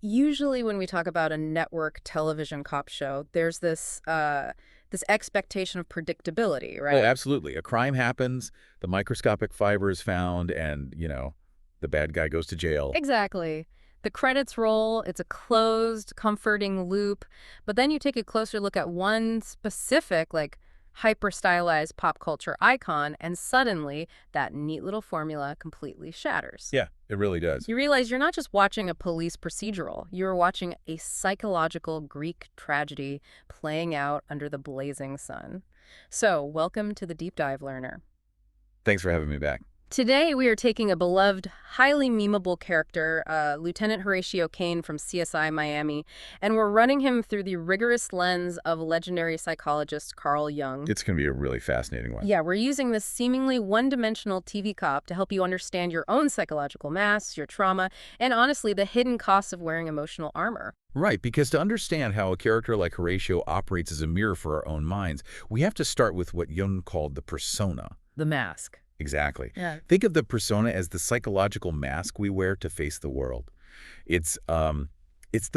Usually when we talk about a network television cop show, there's this expectation of predictability, Oh, right? absolutely. A crime happens, the microscopic fiber is found, and, the bad guy goes to jail. Exactly. The credits roll, it's a closed, comforting loop, but then you take a closer look at one specific, like, hyper-stylized pop culture icon, and suddenly that neat little formula completely shatters. Yeah, it really does. You realize you're not just watching a police procedural, you're watching a psychological Greek tragedy playing out under the blazing sun. So, welcome to the Deep Dive Learner. Thanks for having me back. Today, we are taking a beloved, highly memeable character, Lieutenant Horatio Caine from CSI Miami, and we're running him through the rigorous lens of legendary psychologist Carl Jung. It's going to be a really fascinating one. Yeah, we're using this seemingly one-dimensional TV cop to help you understand your own psychological mass, your trauma, and honestly, the hidden costs of wearing emotional armor. Right, because to understand how a character like Horatio operates as a mirror for our own minds, we have to start with what Jung called the persona. The mask. Exactly. Yeah. Think of the persona as the psychological mask we wear to face the world. It's the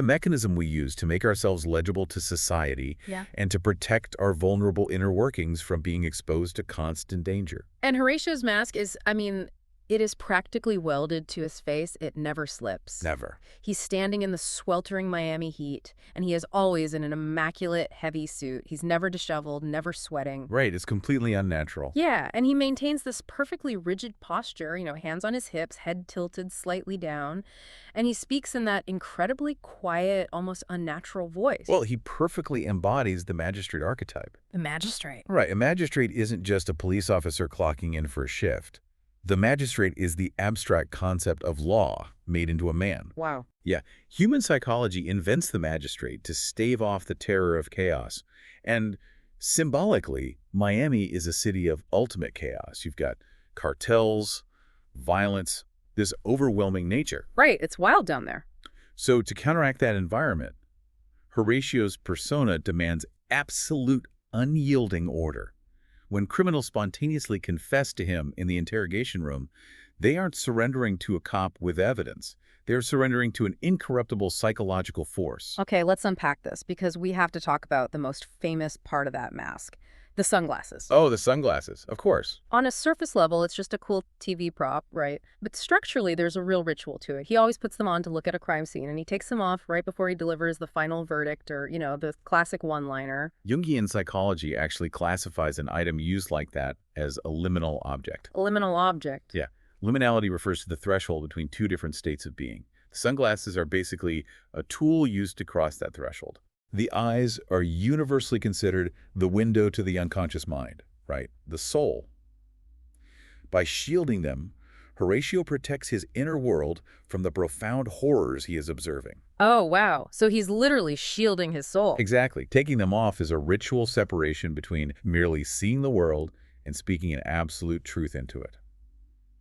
mechanism we use to make ourselves legible to society and to protect our vulnerable inner workings from being exposed to constant danger. And Horatio's mask is, it is practically welded to his face. It never slips. Never. He's standing in the sweltering Miami heat, and he is always in an immaculate, heavy suit. He's never disheveled, never sweating. Right, it's completely unnatural. Yeah, and he maintains this perfectly rigid posture, hands on his hips, head tilted slightly down, and he speaks in that incredibly quiet, almost unnatural voice. Well, he perfectly embodies the magistrate archetype. The magistrate. Right, a magistrate isn't just a police officer clocking in for a shift. The magistrate is the abstract concept of law made into a man. Wow. Yeah, human psychology invents the magistrate to stave off the terror of chaos. And symbolically, Miami is a city of ultimate chaos. You've got cartels, violence, this overwhelming nature. Right, it's wild down there. So to counteract that environment, Horatio's persona demands absolute unyielding order. When criminals spontaneously confess to him in the interrogation room, they aren't surrendering to a cop with evidence. They're surrendering to an incorruptible psychological force. Okay, let's unpack this, because we have to talk about the most famous part of that mask, the sunglasses. Oh, the sunglasses, of course. On a surface level, it's just a cool TV prop, right? But structurally, there's a real ritual to it. He always puts them on to look at a crime scene, and he takes them off right before he delivers the final verdict, or, the classic one-liner. Jungian psychology actually classifies an item used like that as a liminal object. A liminal object. Yeah. Liminality refers to the threshold between two different states of being. The sunglasses are basically a tool used to cross that threshold. The eyes are universally considered the window to the unconscious mind, right? The soul. By shielding them, Horatio protects his inner world from the profound horrors he is observing. Oh, wow. So he's literally shielding his soul. Exactly. Taking them off is a ritual separation between merely seeing the world and speaking an absolute truth into it.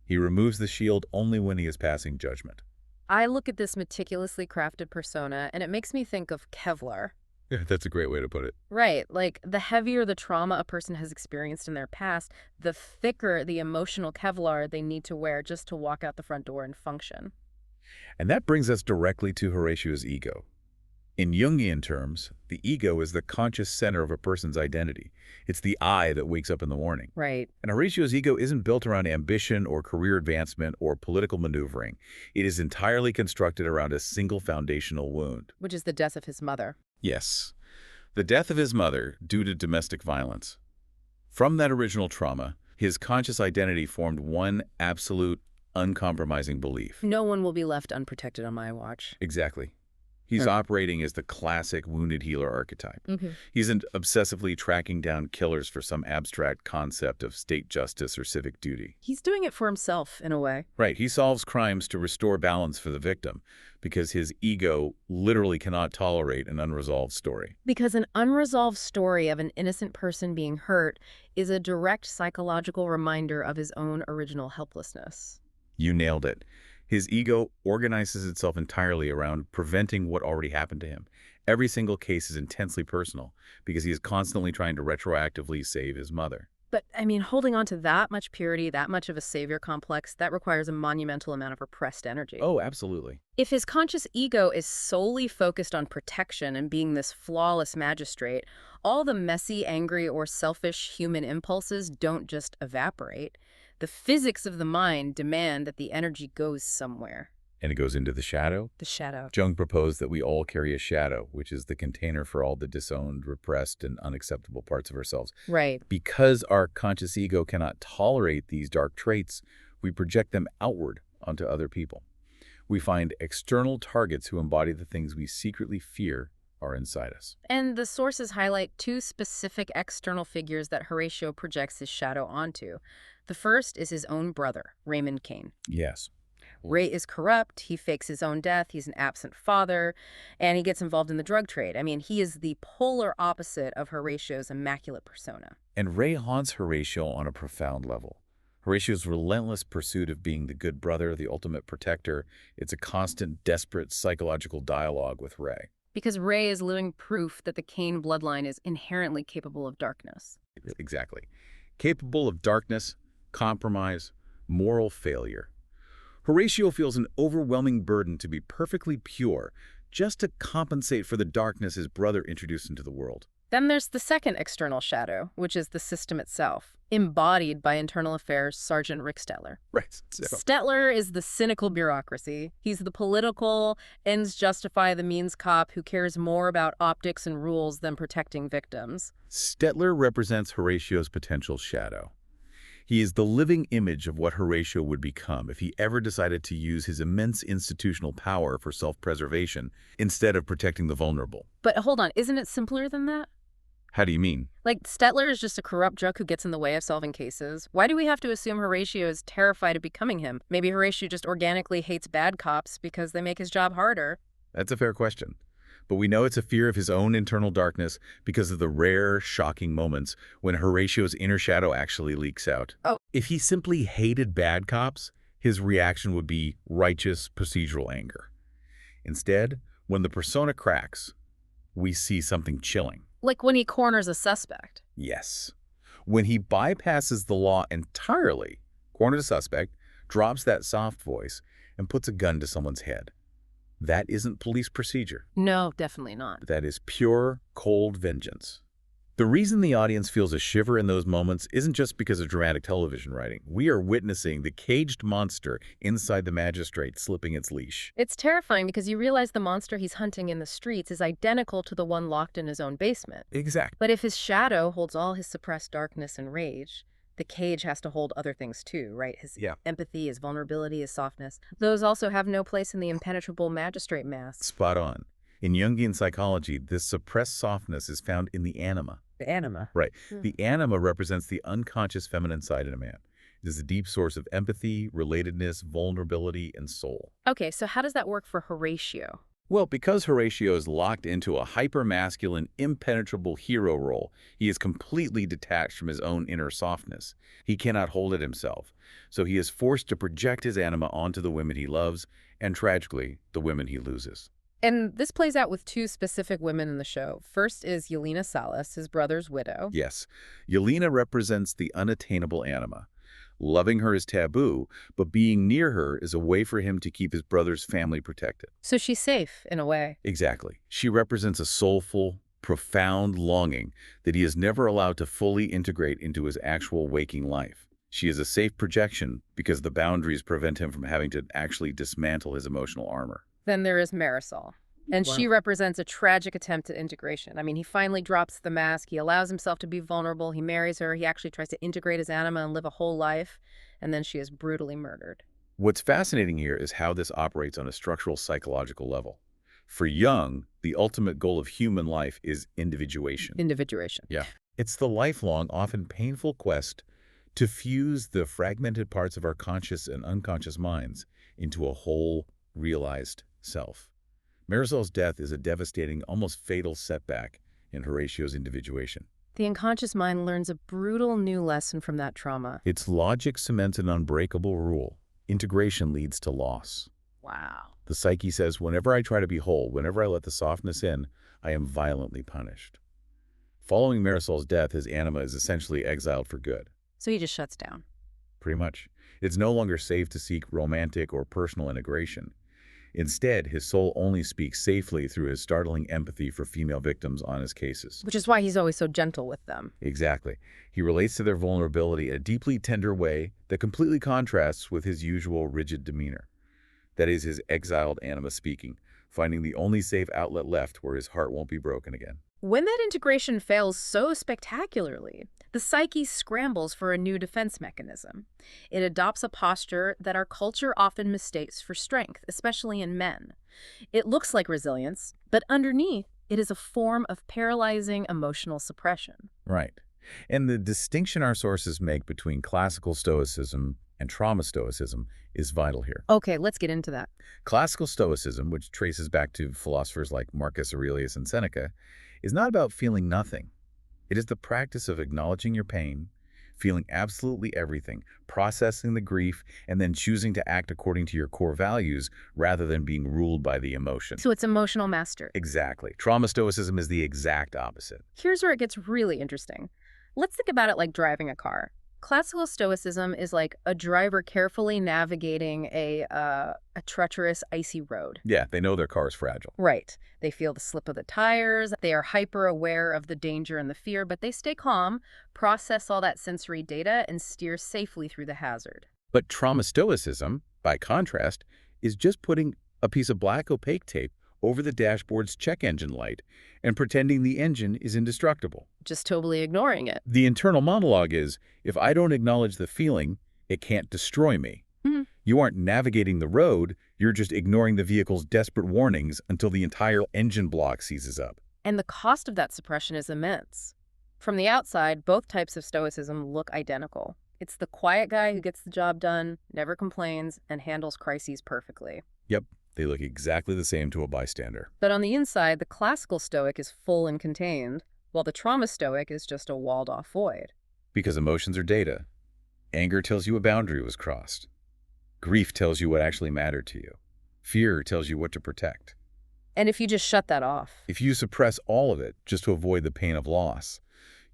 He removes the shield only when he is passing judgment. I look at this meticulously crafted persona, and it makes me think of Kevlar. Yeah, that's a great way to put it. Right, like the heavier the trauma a person has experienced in their past, the thicker the emotional Kevlar they need to wear just to walk out the front door and function. And that brings us directly to Horatio's ego. In Jungian terms, the ego is the conscious center of a person's identity. It's the I that wakes up in the morning. Right. And Horatio's ego isn't built around ambition or career advancement or political maneuvering. It is entirely constructed around a single foundational wound. Which is the death of his mother. Yes, the death of his mother due to domestic violence. From that original trauma, his conscious identity formed one absolute, uncompromising belief. No one will be left unprotected on my watch. Exactly. He's operating as the classic wounded healer archetype. He isn't obsessively tracking down killers for some abstract concept of state justice or civic duty. He's doing it for himself, in a way. Right. He solves crimes to restore balance for the victim because his ego literally cannot tolerate an unresolved story. Because an unresolved story of an innocent person being hurt is a direct psychological reminder of his own original helplessness. You nailed it. His ego organizes itself entirely around preventing what already happened to him. Every single case is intensely personal because he is constantly trying to retroactively save his mother. But, I mean, holding on to that much purity, that much of a savior complex, that requires a monumental amount of repressed energy. Oh, absolutely. If his conscious ego is solely focused on protection and being this flawless magistrate, all the messy, angry, or selfish human impulses don't just evaporate. The physics of the mind demand that the energy goes somewhere. And it goes into the shadow. The shadow. Jung proposed that we all carry a shadow, which is the container for all the disowned, repressed, and unacceptable parts of ourselves. Right. Because our conscious ego cannot tolerate these dark traits, we project them outward onto other people. We find external targets who embody the things we secretly fear are inside us. And the sources highlight two specific external figures that Horatio projects his shadow onto. The first is his own brother, Raymond Caine. Yes. Ray is corrupt, he fakes his own death, he's an absent father, and he gets involved in the drug trade. I mean, he is the polar opposite of Horatio's immaculate persona. And Ray haunts Horatio on a profound level. Horatio's relentless pursuit of being the good brother, the ultimate protector, it's a constant, desperate psychological dialogue with Ray. Because Ray is living proof that the Caine bloodline is inherently capable of darkness. Exactly. Capable of darkness, compromise, moral failure. Horatio feels an overwhelming burden to be perfectly pure, just to compensate for the darkness his brother introduced into the world. Then there's the second external shadow, which is the system itself, embodied by Internal Affairs Sergeant Rick Stettler. Right. Stettler is the cynical bureaucracy. He's the political, ends justify the means cop who cares more about optics and rules than protecting victims. Stettler represents Horatio's potential shadow. He is the living image of what Horatio would become if he ever decided to use his immense institutional power for self-preservation instead of protecting the vulnerable. But hold on, isn't it simpler than that? How do you mean? Like, Stettler is just a corrupt drunk who gets in the way of solving cases. Why do we have to assume Horatio is terrified of becoming him? Maybe Horatio just organically hates bad cops because they make his job harder. That's a fair question. But we know it's a fear of his own internal darkness because of the rare, shocking moments when Horatio's inner shadow actually leaks out. Oh. If he simply hated bad cops, his reaction would be righteous procedural anger. Instead, when the persona cracks, we see something chilling. Like when he corners a suspect. Yes. When he bypasses the law entirely, corners a suspect, drops that soft voice, and puts a gun to someone's head. That isn't police procedure. No, definitely not. That is pure, cold vengeance. The reason the audience feels a shiver in those moments isn't just because of dramatic television writing. We are witnessing the caged monster inside the magistrate slipping its leash. It's terrifying because you realize the monster he's hunting in the streets is identical to the one locked in his own basement. Exactly. But if his shadow holds all his suppressed darkness and rage, the cage has to hold other things too, right? His empathy, his vulnerability, his softness. Those also have no place in the impenetrable magistrate mask. Spot on. In Jungian psychology, this suppressed softness is found in the anima. The anima. Right. The anima represents the unconscious feminine side in a man. It is a deep source of empathy, relatedness, vulnerability, and soul. Okay, so how does that work for Horatio? Well, because Horatio is locked into a hyper-masculine, impenetrable hero role, he is completely detached from his own inner softness. He cannot hold it himself, so he is forced to project his anima onto the women he loves, and tragically, the women he loses. And this plays out with two specific women in the show. First is Yelena Salas, his brother's widow. Yes, Yelena represents the unattainable anima. Loving her is taboo, but being near her is a way for him to keep his brother's family protected. So she's safe, in a way. Exactly. She represents a soulful, profound longing that he is never allowed to fully integrate into his actual waking life. She is a safe projection because the boundaries prevent him from having to actually dismantle his emotional armor. Then there is Marisol. And she represents a tragic attempt at integration. I mean, he finally drops the mask. He allows himself to be vulnerable. He marries her. He actually tries to integrate his anima and live a whole life. And then she is brutally murdered. What's fascinating here is how this operates on a structural psychological level. For Jung, the ultimate goal of human life is individuation. Individuation. Yeah. It's the lifelong, often painful quest to fuse the fragmented parts of our conscious and unconscious minds into a whole, realized self. Marisol's death is a devastating, almost fatal setback in Horatio's individuation. The unconscious mind learns a brutal new lesson from that trauma. Its logic cements an unbreakable rule. Integration leads to loss. Wow. The psyche says, whenever I try to be whole, whenever I let the softness in, I am violently punished. Following Marisol's death, his anima is essentially exiled for good. So he just shuts down. Pretty much. It's no longer safe to seek romantic or personal integration. Instead, his soul only speaks safely through his startling empathy for female victims on his cases. Which is why he's always so gentle with them. Exactly. He relates to their vulnerability in a deeply tender way that completely contrasts with his usual rigid demeanor. That is his exiled anima speaking, finding the only safe outlet left where his heart won't be broken again. When that integration fails so spectacularly, the psyche scrambles for a new defense mechanism. It adopts a posture that our culture often mistakes for strength, especially in men. It looks like resilience, but underneath, it is a form of paralyzing emotional suppression. Right. And the distinction our sources make between classical Stoicism and trauma Stoicism is vital here. Okay, let's get into that. Classical Stoicism, which traces back to philosophers like Marcus Aurelius and Seneca, is not about feeling nothing. It is the practice of acknowledging your pain, feeling absolutely everything, processing the grief, and then choosing to act according to your core values rather than being ruled by the emotion. So it's emotional mastery. Exactly. Trauma Stoicism is the exact opposite. Here's where it gets really interesting. Let's think about it like driving a car. Classical Stoicism is like a driver carefully navigating a treacherous, icy road. Yeah, they know their car is fragile. Right. They feel the slip of the tires. They are hyper aware of the danger and the fear, but they stay calm, process all that sensory data, and steer safely through the hazard. But trauma Stoicism, by contrast, is just putting a piece of black opaque tape over the dashboard's check engine light and pretending the engine is indestructible. Just totally ignoring it. The internal monologue is, if I don't acknowledge the feeling, it can't destroy me. Mhm. You aren't navigating the road, you're just ignoring the vehicle's desperate warnings until the entire engine block seizes up. And the cost of that suppression is immense. From the outside, both types of Stoicism look identical. It's the quiet guy who gets the job done, never complains, and handles crises perfectly. Yep, they look exactly the same to a bystander. But on the inside, the classical Stoic is full and contained, while the trauma Stoic is just a walled-off void. Because emotions are data. Anger tells you a boundary was crossed. Grief tells you what actually mattered to you. Fear tells you what to protect. And if you just shut that off, If you suppress all of it just to avoid the pain of loss,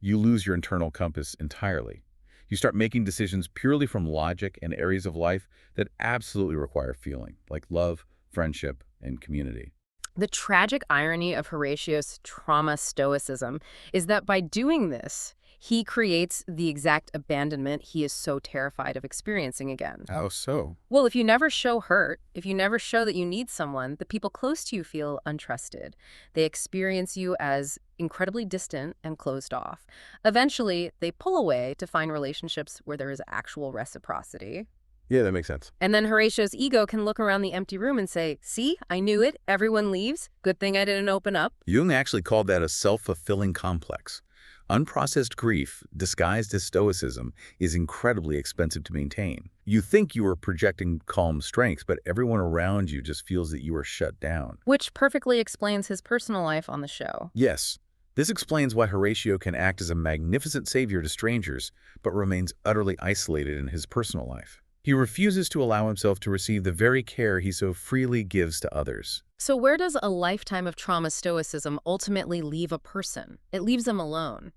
you lose your internal compass entirely. You start making decisions purely from logic and areas of life that absolutely require feeling, like love, friendship, and community. the tragic irony of Horatio's trauma Stoicism is that by doing this, he creates the exact abandonment he is so terrified of experiencing again. How so? Well, if you never show hurt, if you never show that you need someone, the people close to you feel untrusted. They experience you as incredibly distant and closed off. Eventually, they pull away to find relationships where there is actual reciprocity. Yeah, that makes sense. And then Horatio's ego can look around the empty room and say, see, I knew it. Everyone leaves. Good thing I didn't open up. Jung actually called that a self-fulfilling complex. Unprocessed grief, disguised as stoicism, is incredibly expensive to maintain. You think you are projecting calm strength, but everyone around you just feels that you are shut down. Which perfectly explains his personal life on the show. Yes, this explains why Horatio can act as a magnificent savior to strangers, but remains utterly isolated in his personal life. He refuses to allow himself to receive the very care he so freely gives to others. So where does a lifetime of trauma stoicism ultimately leave a person? It leaves them alone.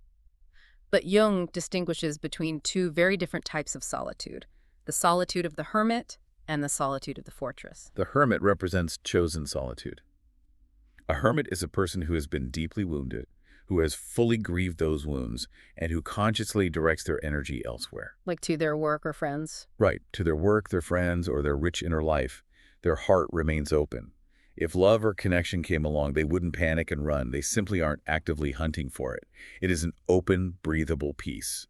But Jung distinguishes between two very different types of solitude, the solitude of the hermit and the solitude of the fortress. The hermit represents chosen solitude. A hermit is a person who has been deeply wounded, who has fully grieved those wounds, and who consciously directs their energy elsewhere. Like to their work or friends? Right, to their work, their friends, or their rich inner life. Their heart remains open. If love or connection came along, they wouldn't panic and run. They simply aren't actively hunting for it. It is an open, breathable peace.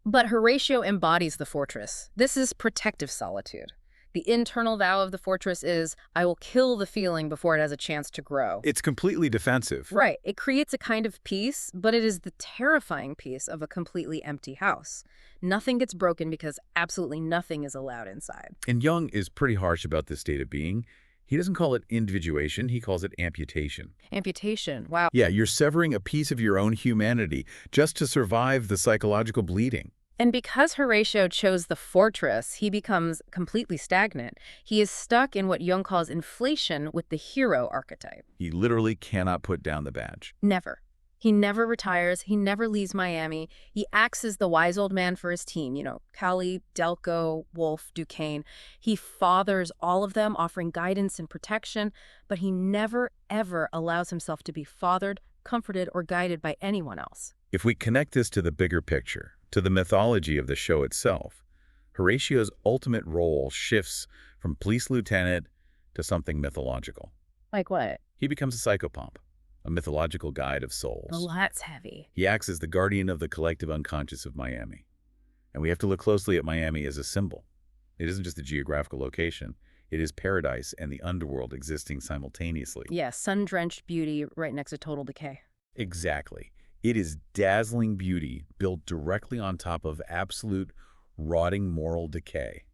But Horatio embodies the fortress. This is protective solitude. The internal vow of the fortress is, I will kill the feeling before it has a chance to grow. It's completely defensive. Right. It creates a kind of peace, but it is the terrifying peace of a completely empty house. Nothing gets broken because absolutely nothing is allowed inside. And Jung is pretty harsh about this state of being. He doesn't call it individuation, he calls it amputation. Amputation. Wow. Yeah, you're severing a piece of your own humanity just to survive the psychological bleeding. And because Horatio chose the fortress, he becomes completely stagnant. He is stuck in what Jung calls inflation with the hero archetype. He literally cannot put down the badge. Never. He never retires. He never leaves Miami. He acts as the wise old man for his team, Callie, Delco, Wolf, Duquesne. He fathers all of them, offering guidance and protection, but he never, ever allows himself to be fathered, comforted, or guided by anyone else. If we connect this to the bigger picture, to the mythology of the show itself, Horatio's ultimate role shifts from police lieutenant to something mythological. Like what? He becomes a psychopomp, a mythological guide of souls. Oh, that's heavy. He acts as the guardian of the collective unconscious of Miami. And we have to look closely at Miami as a symbol. It isn't just a geographical location. It is paradise and the underworld existing simultaneously. Yeah, sun-drenched beauty right next to total decay. Exactly. It is dazzling beauty built directly on top of absolute, rotting moral decay.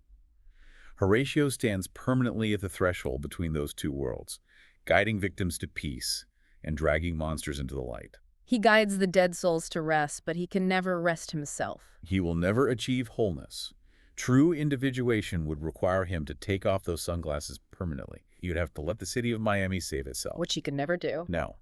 Horatio stands permanently at the threshold between those two worlds, guiding victims to peace and dragging monsters into the light. He guides the dead souls to rest, but he can never rest himself. He will never achieve wholeness. True individuation would require him to take off those sunglasses permanently. He would have to let the city of Miami save itself. Which he could never do. No.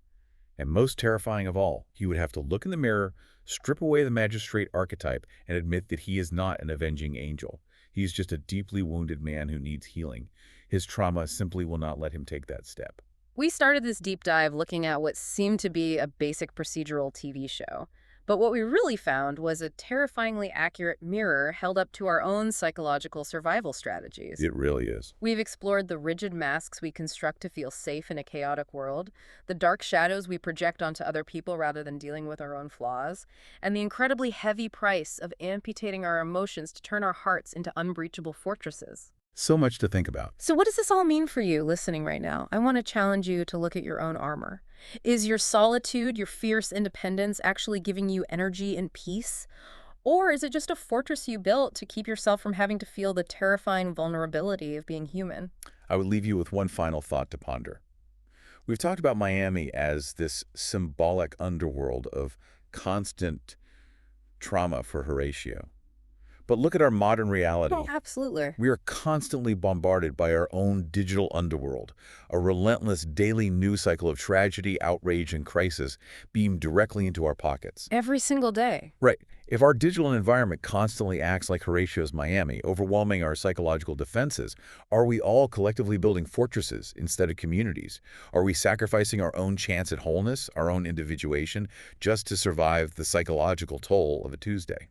And most terrifying of all, he would have to look in the mirror, strip away the magistrate archetype, and admit that he is not an avenging angel. He's just a deeply wounded man who needs healing. His trauma simply will not let him take that step. We started this deep dive looking at what seemed to be a basic procedural TV show. But what we really found was a terrifyingly accurate mirror held up to our own psychological survival strategies. It really is. We've explored the rigid masks we construct to feel safe in a chaotic world, the dark shadows we project onto other people rather than dealing with our own flaws, and the incredibly heavy price of amputating our emotions to turn our hearts into unbreachable fortresses. So much to think about. So what does this all mean for you listening right now? I want to challenge you to look at your own armor. Is your solitude, your fierce independence actually giving you energy and peace? Or is it just a fortress you built to keep yourself from having to feel the terrifying vulnerability of being human? I would leave you with one final thought to ponder. We've talked about Miami as this symbolic underworld of constant trauma for Horatio. But look at our modern reality. Oh, absolutely. We are constantly bombarded by our own digital underworld, a relentless daily news cycle of tragedy, outrage, and crisis beamed directly into our pockets. Every single day. Right. If our digital environment constantly acts like Horatio's Miami, overwhelming our psychological defenses, are we all collectively building fortresses instead of communities? Are we sacrificing our own chance at wholeness, our own individuation, just to survive the psychological toll of a Tuesday?